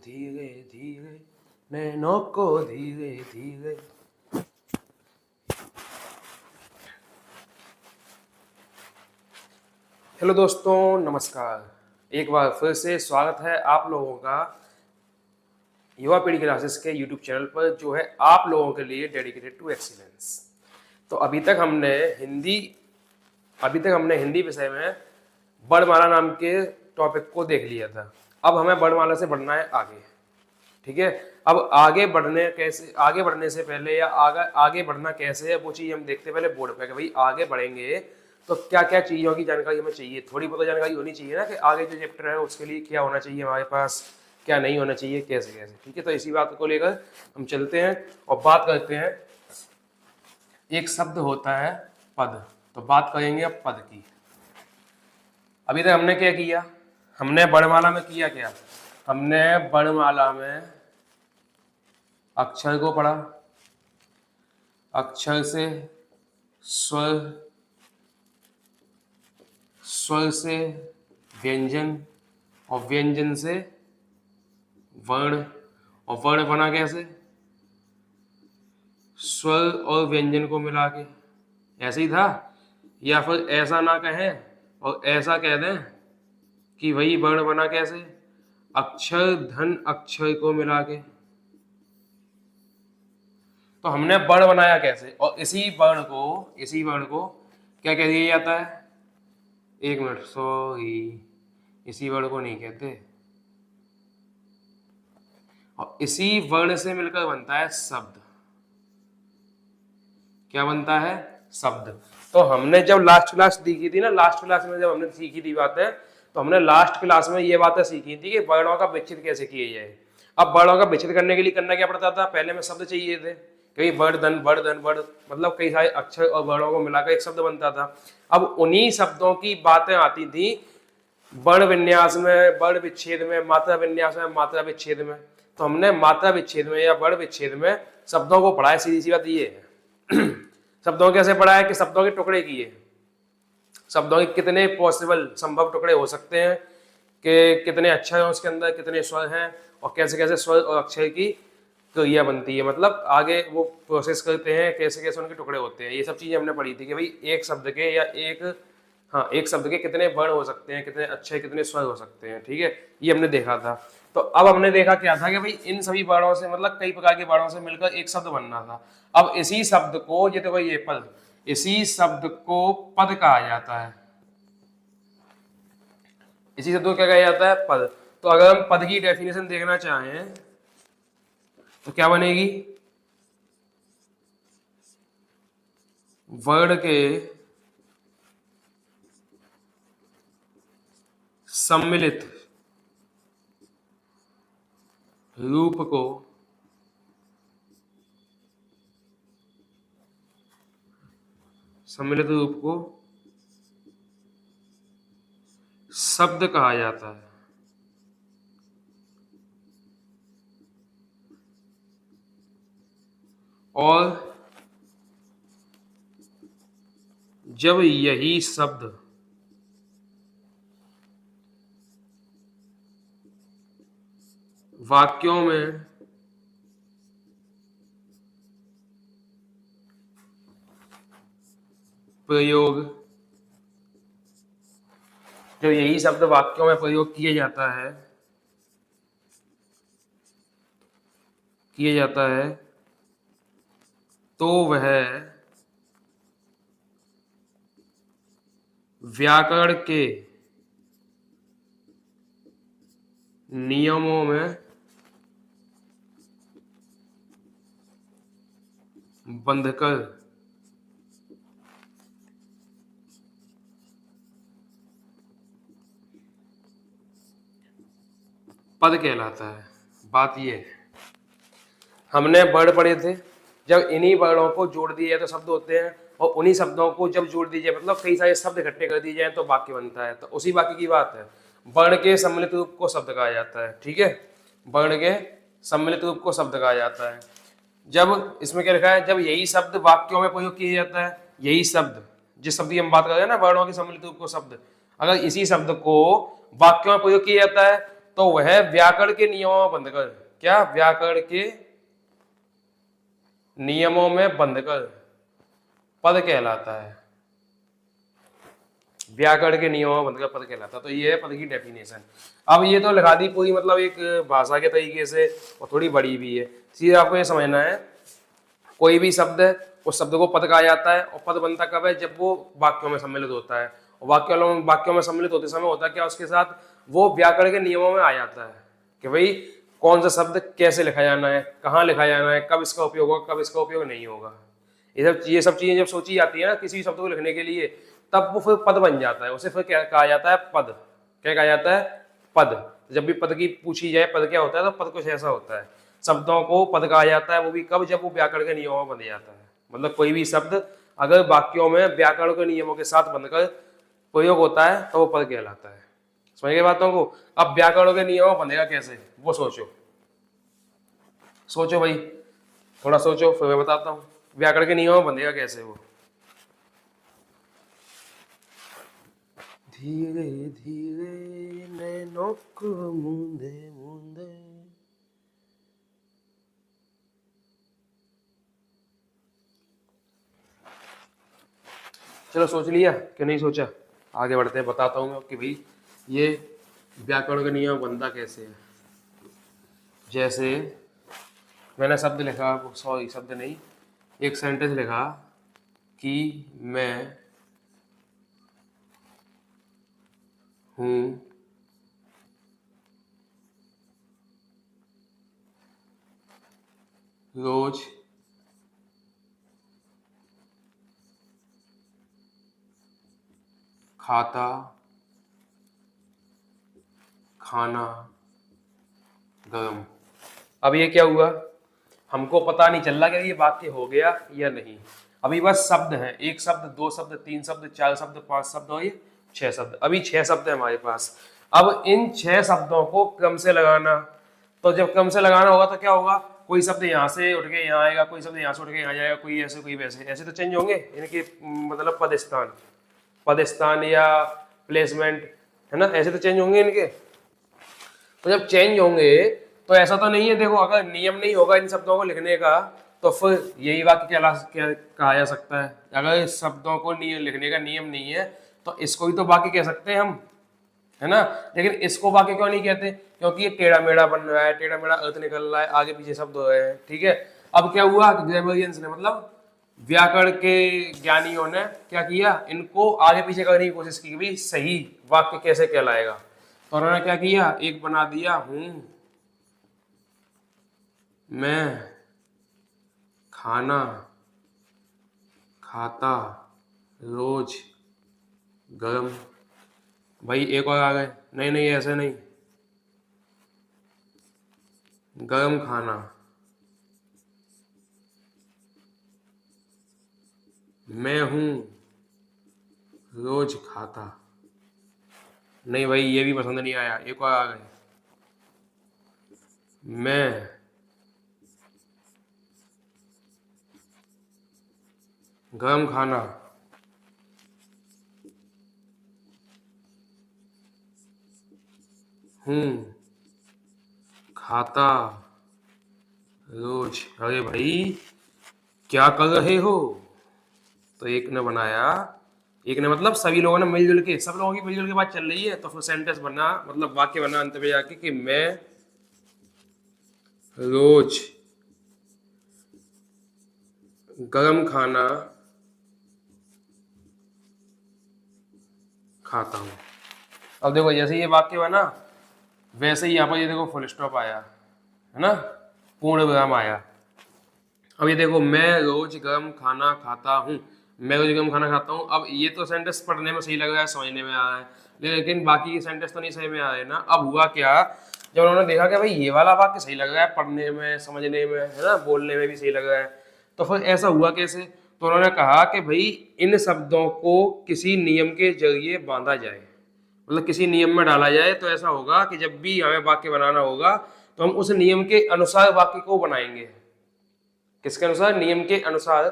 धीरे धीरे नैनों को धीरे धीरे। हेलो दोस्तों, नमस्कार। एक बार फिर से स्वागत है आप लोगों का युवा पीढ़ी क्लासेस के यूट्यूब चैनल पर, जो है आप लोगों के लिए डेडिकेटेड टू एक्सीलेंस। तो अभी तक हमने हिंदी विषय में वर्णमाला नाम के टॉपिक को देख लिया था। अब हमें वर्णमाला से बढ़ना है आगे, ठीक है। अब आगे बढ़ने से पहले या आगे बढ़ना कैसे है वो चीज़ हम देखते हैं पहले बोर्ड पे कि भाई आगे बढ़ेंगे तो क्या क्या चीज़ों की जानकारी हमें चाहिए। थोड़ी बहुत जानकारी होनी चाहिए ना कि आगे जो चैप्टर है उसके लिए क्या होना चाहिए हमारे पास, क्या नहीं होना चाहिए, कैसे कैसे, ठीक है। तो इसी बात को लेकर हम चलते हैं और बात करते हैं। एक शब्द होता है पद, तो बात करेंगे अब पद की। अभी तक हमने क्या किया, हमने वर्णमाला में किया क्या, हमने वर्णमाला में अक्षर को पढ़ा, अक्षर से स्वर, स्वर से व्यंजन और व्यंजन से वर्ण, और वर्ण बना कैसे, स्वर और व्यंजन को मिला के। ऐसे ही था, या फिर ऐसा ना कहें और ऐसा कह दें कि वही वर्ण बना कैसे, अक्षर धन अक्षर को मिला के। तो हमने वर्ण बनाया कैसे, और इसी वर्ण को क्या कह दिया जाता है, एक मिनट, सॉरी, इसी वर्ण को नहीं कहते, और इसी वर्ण से मिलकर बनता है शब्द। क्या बनता है, शब्द। तो हमने जब लास्ट क्लास देखी थी ना, लास्ट क्लास में जब हमने सीखी थी बातें, तो हमने लास्ट क्लास में ये बातें सीखी थी कि वर्णों का विच्छेद कैसे किया जाए। अब वर्णों का विच्छेद करने के लिए करना क्या पड़ता था, पहले में शब्द चाहिए थे, कई वर्ण मतलब कई सारे अक्षर और वर्णों को मिलाकर एक शब्द बनता था। अब उन्हीं शब्दों की बातें आती थी वर्ण विन्यास में, वर्ण विच्छेद में, मात्रा विन्यास में, मात्रा विच्छेद में। तो हमने मात्रा विच्छेद में या वर्ण विच्छेद में शब्दों को पढ़ा है। सीधी सी बात ये है शब्दों कैसे पढ़ा है कि शब्दों के टुकड़े किए, शब्दों के कितने पॉसिबल संभव टुकड़े हो सकते हैं, कि कितने अक्षर हैं उसके अंदर, कितने स्वर हैं, और कैसे कैसे स्वर और अक्षर की क्रिया बनती है, मतलब आगे वो प्रोसेस करते हैं, कैसे कैसे उनके टुकड़े होते हैं। ये सब चीजें हमने पढ़ी थी कि भाई एक शब्द के या एक शब्द के कितने वर्ण हो सकते हैं, कितने अक्षर, कितने स्वर हो सकते हैं, ठीक है। ये हमने देखा था। तो अब हमने देखा क्या था कि भाई इन सभी वर्णों से, मतलब कई प्रकार के वर्णों से मिलकर एक शब्द बनना था। अब इसी शब्द को, ये देखो ये पद, इसी शब्द को पद कहा जाता है। इसी शब्द को क्या कहा जाता है, पद। तो अगर हम पद की डेफिनेशन देखना चाहें तो क्या बनेगी, वर्ण के सम्मिलित रूप को शब्द कहा जाता है। और जब यही शब्द वाक्यों में प्रयोग, जब यही शब्द वाक्यों में प्रयोग किया जाता है तो वह व्याकरण के नियमों में बंधकर पद कहलाता है। बात ये है, हमने वर्ण पढ़े थे, जब इन्हीं वर्णों को जोड़ दिया जाए तो शब्द होते हैं, और उन्हीं शब्दों को जब जोड़ दिया जाए, मतलब कई सारे शब्द इकट्ठे कर दिए जाए तो वाक्य बनता है। तो उसी वाक्य की बात है, वर्ण के सम्मिलित रूप को शब्द कहा जाता है, ठीक है। वर्ण के सम्मिलित रूप को शब्द कहा जाता है। जब इसमें क्या लिखा है, जब यही शब्द वाक्यों में प्रयोग किया जाता है, यही शब्द, जिस शब्द की हम बात कर रहे हैं ना, वर्णों के सम्मिलित रूप को शब्द, अगर इसी शब्द को वाक्यों में प्रयोग किया जाता है तो वह व्याकरण के नियमों में बंधकर, क्या व्याकरण के नियमों में बंधकर पद कहलाता है। व्याकरण के नियमों में बंधकर पद कहलाता है। तो ये है पद की डेफिनेशन। अब ये तो लिखा दी पूरी, मतलब एक भाषा के तरीके से, और थोड़ी बड़ी भी है। सीधे आपको ये समझना है, कोई भी शब्द है उस शब्द को पद कहा जाता है, और पद बनता कब है, जब वो वाक्यों में सम्मिलित होता है। और वाक्यों में सम्मिलित होते समय होता क्या, उसके साथ वो व्याकरण के नियमों में आ जाता है कि भाई कौन सा शब्द कैसे लिखा जाना है, कहाँ लिखा जाना है, कब इसका उपयोग होगा, कब इसका उपयोग नहीं होगा। ये सब चीजें जब सोची जाती है ना किसी भी शब्द को लिखने के लिए, तब वो फिर पद बन जाता है। उसे फिर क्या कहा जाता है, पद। क्या कहा जाता है, पद। जब भी पद की पूछी जाए पद क्या होता है, तो पद कुछ ऐसा होता है। शब्दों को पद कहा जाता है, वो भी कब, जब वो व्याकरण के नियमों में बन जाता है। मतलब कोई भी शब्द अगर वाक्यों में व्याकरण के नियमों के साथ बनकर प्रयोग होता है तो वो पद कहलाता है। समझ गए बातों को। अब व्याकरण के नियमों में बनेगा कैसे, वो सोचो भाई, थोड़ा सोचो, फिर मैं बताता हूँ व्याकरण के नियमों में बनेगा कैसे वो। धीरे धीरे नैनों को मूंदे मूंदे, चलो सोच लिया कि नहीं सोचा, आगे बढ़ते हैं, बताता हूँ मैं कि भाई ये व्याकरण का नियम बनता कैसे है। जैसे मैंने शब्द लिखा, सॉरी शब्द नहीं, एक सेंटेंस लिखा कि मैं हूँ रोज खाता खाना गरम। अब ये क्या हुआ, हमको पता नहीं चल रहा कि ये वाक्य हो गया या नहीं। अभी बस शब्द हैं, एक शब्द, दो शब्द, तीन शब्द, चार शब्द, पांच शब्द और ये 6 शब्द। अभी 6 शब्द है हमारे पास। अब इन 6 शब्दों को क्रम से लगाना, तो जब क्रम से लगाना होगा तो क्या होगा, कोई शब्द यहाँ से उठ के यहाँ आएगा, कोई शब्द यहाँ से उठ के यहाँ जाएगा, कोई ऐसे कोई वैसे, ऐसे तो चेंज होंगे इनके, मतलब पद स्थान या प्लेसमेंट, है ना, ऐसे तो चेंज होंगे इनके। तो जब चेंज होंगे तो ऐसा तो नहीं है, देखो अगर नियम नहीं होगा इन शब्दों को लिखने का तो फिर यही वाक्य क्या कहा जा सकता है। अगर इस शब्दों को लिखने का नियम नहीं है तो इसको ही तो वाक्य कह सकते हैं हम, है ना। लेकिन इसको वाक्य क्यों नहीं कहते, क्योंकि ये टेढ़ा मेढ़ा बन रहा है, टेढ़ा मेढ़ा अर्थ निकल रहा है, आगे पीछे शब्द हो रहे हैं, ठीक है। अब क्या हुआ, ग्रामरियंस ने, मतलब व्याकरण के ज्ञानियों ने क्या किया, इनको आगे पीछे करने की कोशिश की भाई सही वाक्य कैसे कहलाएगा। तो उन्होंने क्या किया, एक बना दिया, हूं मैं खाना खाता रोज गरम। भाई एक और आ गए, नहीं नहीं ऐसे नहीं, गरम खाना मैं हूं रोज खाता। नहीं भाई ये भी पसंद नहीं आया, एक और आ गए, मैं गरम खाना हूँ खाता रोज। अरे भाई क्या कर रहे हो। तो एक ने बनाया, एक ने मतलब सभी लोगों ने मिलजुल के, सब लोगों की मिलजुल के बात चल रही है, तो फिर सेंटेंस बना, मतलब वाक्य बना अंत में जाके कि मैं रोज गरम खाना खाता हूँ। अब देखो जैसे ये वाक्य बना वैसे ही यहाँ पर ये देखो फुल स्टॉप आया, है ना, पूर्ण विराम आया। अब ये देखो मैं रोज गरम खाना खाता हूँ, मैं रोज गरम खाना खाता हूँ। अब ये तो सेंटेंस पढ़ने में सही लग रहा है, समझने में आ रहा है, लेकिन बाकी के सेंटेंस तो नहीं सही में आ रहे ना। अब हुआ क्या, जब उन्होंने देखा कि भाई ये वाला वाक्य सही लग रहा है पढ़ने में, समझने में, है ना, बोलने में भी सही लग रहा है, तो फिर ऐसा हुआ कैसे। तो उन्होंने कहा कि भाई इन शब्दों को किसी नियम के जरिए बांधा जाए, मतलब किसी नियम में डाला जाए। तो ऐसा होगा कि जब भी हमें वाक्य बनाना होगा तो हम उस नियम के अनुसार वाक्य को बनाएंगे। किसके अनुसार, नियम के अनुसार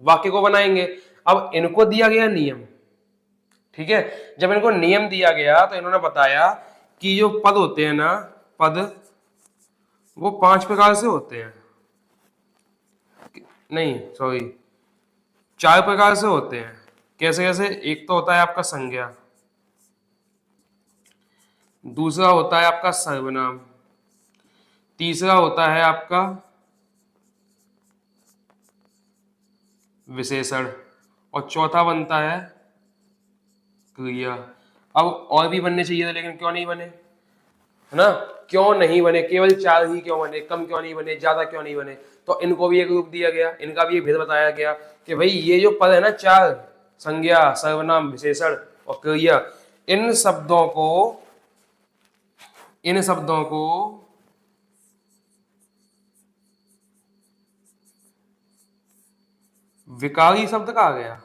वाक्य को बनाएंगे। अब इनको दिया गया नियम, ठीक है, जब इनको नियम दिया गया तो इन्होंने बताया कि जो पद होते हैं ना, पद वो 5 प्रकार से होते हैं, नहीं सॉरी 4 प्रकार से होते हैं। कैसे कैसे? एक तो होता है आपका संज्ञा, दूसरा होता है आपका सर्वनाम, तीसरा होता है आपका विशेषण, और चौथा बनता है क्रिया। अब और भी बनने चाहिए थे लेकिन क्यों नहीं बने, है ना? क्यों नहीं बने? केवल 4 ही क्यों बने? कम क्यों नहीं बने? ज्यादा क्यों नहीं बने? तो इनको भी एक रूप दिया गया, इनका भी एक भेद बताया गया कि भाई ये जो पद है ना 4, संज्ञा, सर्वनाम, विशेषण और क्रिया, इन शब्दों को इन शब्दों को विकारी शब्द कहा गया,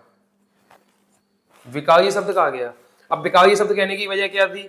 विकारी शब्द कहा गया। अब विकारी शब्द कहने की वजह क्या थी?